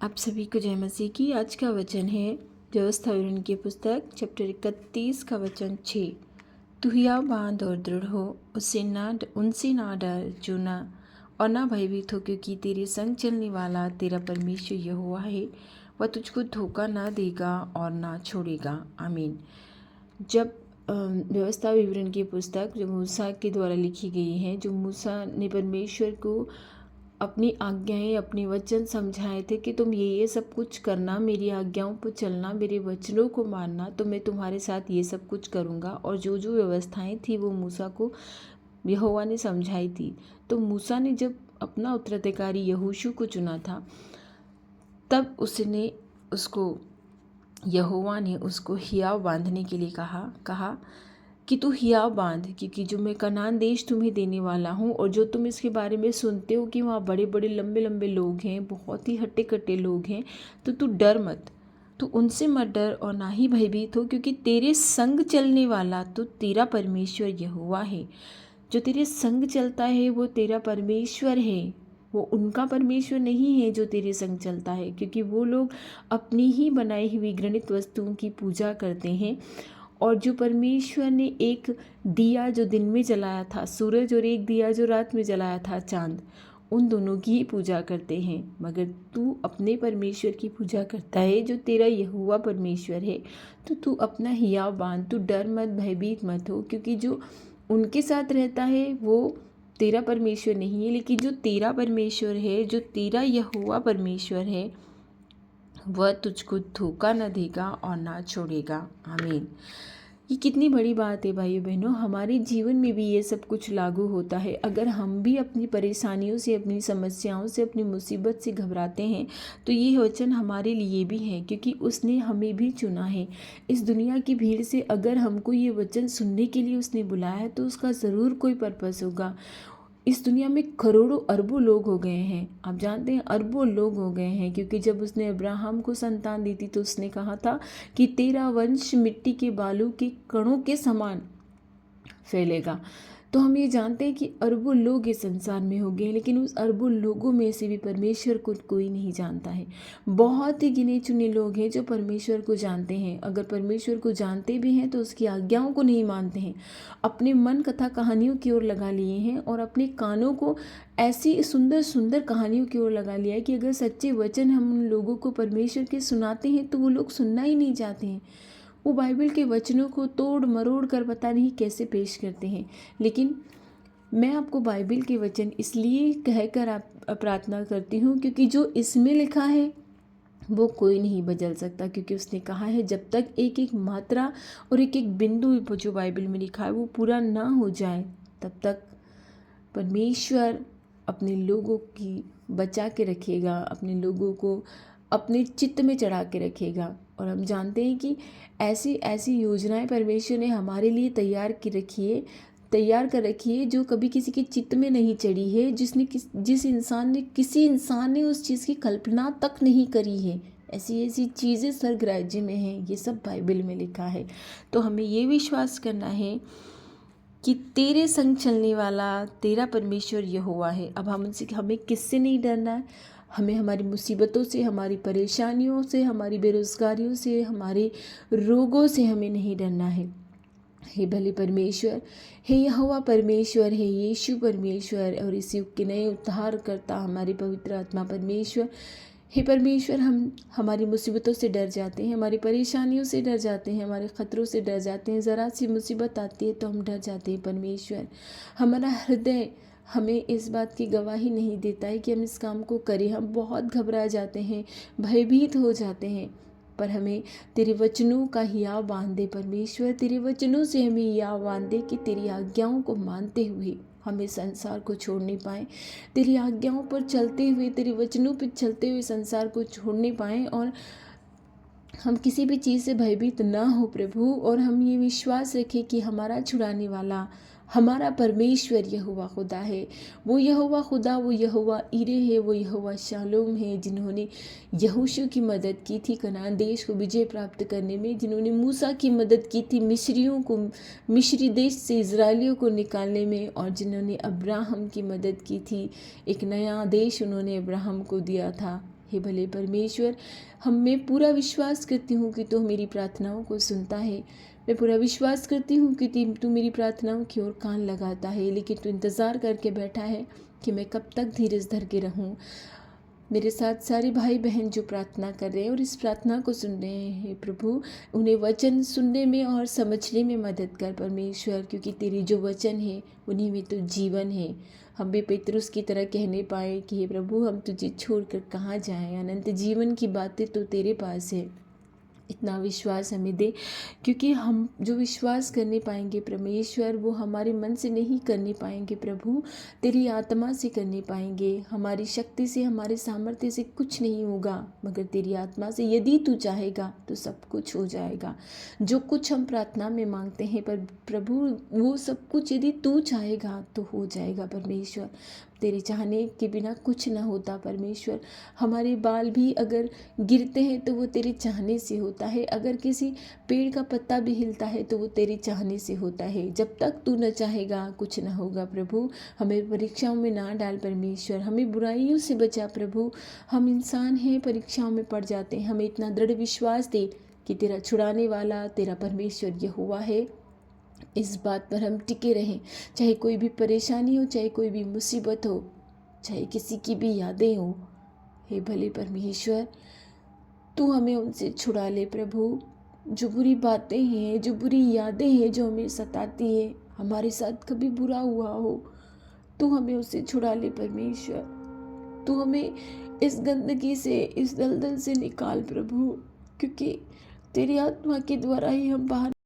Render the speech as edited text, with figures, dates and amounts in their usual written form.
आप सभी को जय मसीह की। आज का वचन है व्यवस्था विवरण की पुस्तक चैप्टर 31 का वचन 6। तू हिया बांध और दृढ़ हो, उनसे ना डर जो ना और ना भयभीत हो, क्योंकि तेरे संग चलने वाला तेरा परमेश्वर यहोवा है। वह तुझको धोखा ना देगा और ना छोड़ेगा। आमीन। जब व्यवस्था विवरण की पुस्तक जो मूसा के द्वारा लिखी गई है, जो मूसा ने परमेश्वर को अपनी आज्ञाएं, अपने वचन समझाए थे कि तुम ये सब कुछ करना, मेरी आज्ञाओं पर चलना, मेरे वचनों को मानना, तो मैं तुम्हारे साथ ये सब कुछ करूँगा। और जो जो व्यवस्थाएं थी वो मूसा को यहोवा ने समझाई थी। तो मूसा ने जब अपना उत्तराधिकारी यहोशू को चुना था, तब यहोवा ने उसको हियाव बांधने के लिए कहा कि तू हियाव बांध, क्योंकि जो मैं कनान देश तुम्हें देने वाला हूँ, और जो तुम इसके बारे में सुनते हो कि वहाँ बड़े बड़े लंबे लंबे लोग हैं, बहुत ही हट्टे कट्टे लोग हैं, तो तू डर मत, तू उनसे मत डर और ना ही भयभीत हो, क्योंकि तेरे संग चलने वाला तो तेरा परमेश्वर यहोवा है। जो तेरे संग चलता है वो तेरा परमेश्वर है, वो उनका परमेश्वर नहीं है जो तेरे संग चलता है, क्योंकि वो लोग अपनी ही बनाई हुई घृणित वस्तुओं की पूजा करते हैं। और जो परमेश्वर ने एक दिया जो दिन में जलाया था सूरज, और एक दिया जो रात में जलाया था चांद, उन दोनों की ही पूजा करते हैं। मगर तू अपने परमेश्वर की पूजा करता है जो तेरा यहोवा परमेश्वर है। तो तू अपना हियाव बांध, तू डर मत, भयभीत मत हो, क्योंकि जो उनके साथ रहता है वो तेरा परमेश्वर नहीं है, लेकिन जो तेरा परमेश्वर है, जो तेरा यहोवा परमेश्वर है, वह तुझको धोखा न देगा और ना छोड़ेगा। आमीन। ये कितनी बड़ी बात है भाइयों बहनों। हमारे जीवन में भी ये सब कुछ लागू होता है। अगर हम भी अपनी परेशानियों से, अपनी समस्याओं से, अपनी मुसीबत से घबराते हैं, तो ये वचन हमारे लिए भी है, क्योंकि उसने हमें भी चुना है। इस दुनिया की भीड़ से अगर हमको ये वचन सुनने के लिए उसने बुलाया है, तो उसका ज़रूर कोई पर्पस होगा। इस दुनिया में करोड़ों अरबों लोग हो गए हैं, आप जानते हैं, अरबों लोग हो गए हैं, क्योंकि जब उसने अब्राहम को संतान दी थी तो उसने कहा था कि तेरा वंश मिट्टी के बालू के कणों के समान फैलेगा। तो हम ये जानते हैं कि अरबों लोग इस संसार में हो गए, लेकिन उस अरबों लोगों में से भी परमेश्वर को कोई नहीं जानता है। बहुत ही गिने चुने लोग हैं जो परमेश्वर को जानते हैं। अगर परमेश्वर को जानते भी हैं तो उसकी आज्ञाओं को नहीं मानते हैं, अपने मन कथा कहानियों की ओर लगा लिए हैं, और अपने कानों को ऐसी सुंदर सुंदर कहानियों की ओर लगा लिया है कि अगर सच्चे वचन हम उन लोगों को परमेश्वर के सुनाते हैं तो वो लोग सुनना ही नहीं चाहते हैं। वो बाइबल के वचनों को तोड़ मरोड़ कर पता नहीं कैसे पेश करते हैं। लेकिन मैं आपको बाइबल के वचन इसलिए कहकर आप प्रार्थना करती हूँ, क्योंकि जो इसमें लिखा है वो कोई नहीं बदल सकता, क्योंकि उसने कहा है जब तक एक एक मात्रा और एक एक बिंदु जो बाइबल में लिखा है वो पूरा ना हो जाए, तब तक परमेश्वर अपने लोगों की बचा के रखेगा, अपने लोगों को अपने चित्त में चढ़ा के रखेगा। और हम जानते हैं कि ऐसी ऐसी योजनाएं परमेश्वर ने हमारे लिए तैयार कर रखी है जो कभी किसी के चित्त में नहीं चढ़ी है, किसी इंसान ने उस चीज़ की कल्पना तक नहीं करी है। ऐसी ऐसी चीज़ें स्वर्ग राज्य में हैं, ये सब बाइबल में लिखा है। तो हमें ये विश्वास करना है कि तेरे संग चलने वाला तेरा परमेश्वर यहोवा है। अब हमें किससे नहीं डरना है? हमें हमारी मुसीबतों से, हमारी परेशानियों से, हमारी बेरोज़गारियों से, हमारे रोगों से हमें नहीं डरना है। हे भले परमेश्वर, हे यहोवा परमेश्वर, हे यीशु परमेश्वर, और इस युग के नए उद्धारकर्ता हमारे पवित्र आत्मा परमेश्वर, हे परमेश्वर, हम हमारी मुसीबतों से डर जाते हैं, हमारी परेशानियों से डर जाते हैं, हमारे ख़तरों से डर जाते हैं। ज़रा सी मुसीबत आती है तो हम डर जाते हैं। परमेश्वर, हमारा हृदय हमें इस बात की गवाही नहीं देता है कि हम इस काम को करें। हम बहुत घबरा जाते हैं, भयभीत हो जाते हैं, पर हमें तेरे वचनों का हियाव बांध दे परमेश्वर। तेरे वचनों से हमें हियाव बांध दे कि तेरी आज्ञाओं को मानते हुए हम इस संसार को छोड़ नहीं पाएँ। तेरी आज्ञाओं पर चलते हुए, तेरे वचनों पर चलते हुए संसार को छोड़ नहीं पाएँ, और हम किसी भी चीज़ से भयभीत ना हो प्रभु। और हम ये विश्वास रखें कि हमारा छुड़ाने वाला हमारा परमेश्वर यहोवा खुदा है। वो यहोवा खुदा, वो यहोवा ईरे है, वो यहोवा शालोम है, जिन्होंने यहोशू की मदद की थी कनान देश को विजय प्राप्त करने में, जिन्होंने मूसा की मदद की थी मिस्री देश से इज़राइलियों को निकालने में, और जिन्होंने अब्राहम की मदद की थी, एक नया देश उन्होंने अब्राहम को दिया था, हे भले परमेश्वर, मैं पूरा विश्वास करती हूँ कि तू मेरी प्रार्थनाओं को सुनता है। मैं पूरा विश्वास करती हूँ कि तू मेरी प्रार्थनाओं की ओर कान लगाता है, लेकिन तू इंतज़ार करके बैठा है कि मैं कब तक धीरज धर के रहूँ। मेरे साथ सारे भाई बहन जो प्रार्थना कर रहे हैं और इस प्रार्थना को सुन रहे हैं प्रभु, उन्हें वचन सुनने में और समझने में मदद कर परमेश्वर, क्योंकि तेरी जो वचन है उन्हीं में तो जीवन है। हम भी पेतरुस की तरह कहने पाए कि हे प्रभु, हम तुझे छोड़कर कहाँ जाएं, अनंत जीवन की बातें तो तेरे पास है। इतना विश्वास हमें दे, क्योंकि हम जो विश्वास करने पाएंगे परमेश्वर, वो हमारे मन से नहीं करने पाएंगे प्रभु, तेरी आत्मा से करने पाएंगे। हमारी शक्ति से, हमारे सामर्थ्य से कुछ नहीं होगा, मगर तेरी आत्मा से यदि तू चाहेगा तो सब कुछ हो जाएगा। जो कुछ हम प्रार्थना में मांगते हैं पर प्रभु, वो सब कुछ यदि तू चाहेगा तो हो जाएगा परमेश्वर। तेरे चाहने के बिना कुछ ना होता परमेश्वर। हमारे बाल भी अगर गिरते हैं तो वो तेरे चाहने से होता है। अगर किसी पेड़ का पत्ता भी हिलता है तो वो तेरे चाहने से होता है। जब तक तू न चाहेगा कुछ ना होगा प्रभु। हमें परीक्षाओं में ना डाल परमेश्वर, हमें बुराइयों से बचा प्रभु। हम इंसान हैं, परीक्षाओं में पड़ जाते हैं। हमें इतना दृढ़ विश्वास दे कि तेरा छुड़ाने वाला, तेरा परमेश्वर यहोवा है। इस बात पर हम टिके रहें, चाहे कोई भी परेशानी हो, चाहे कोई भी मुसीबत हो, चाहे किसी की भी यादें हो। हे भले परमेश्वर, तू हमें उनसे छुड़ा ले प्रभु। जो बुरी बातें हैं, जो बुरी यादें हैं जो हमें सताती हैं, हमारे साथ कभी बुरा हुआ हो, तू हमें उससे छुड़ा ले परमेश्वर। तू हमें इस गंदगी से, इस दलदल से निकाल प्रभु, क्योंकि तेरी आत्मा के द्वारा ही हम बाहर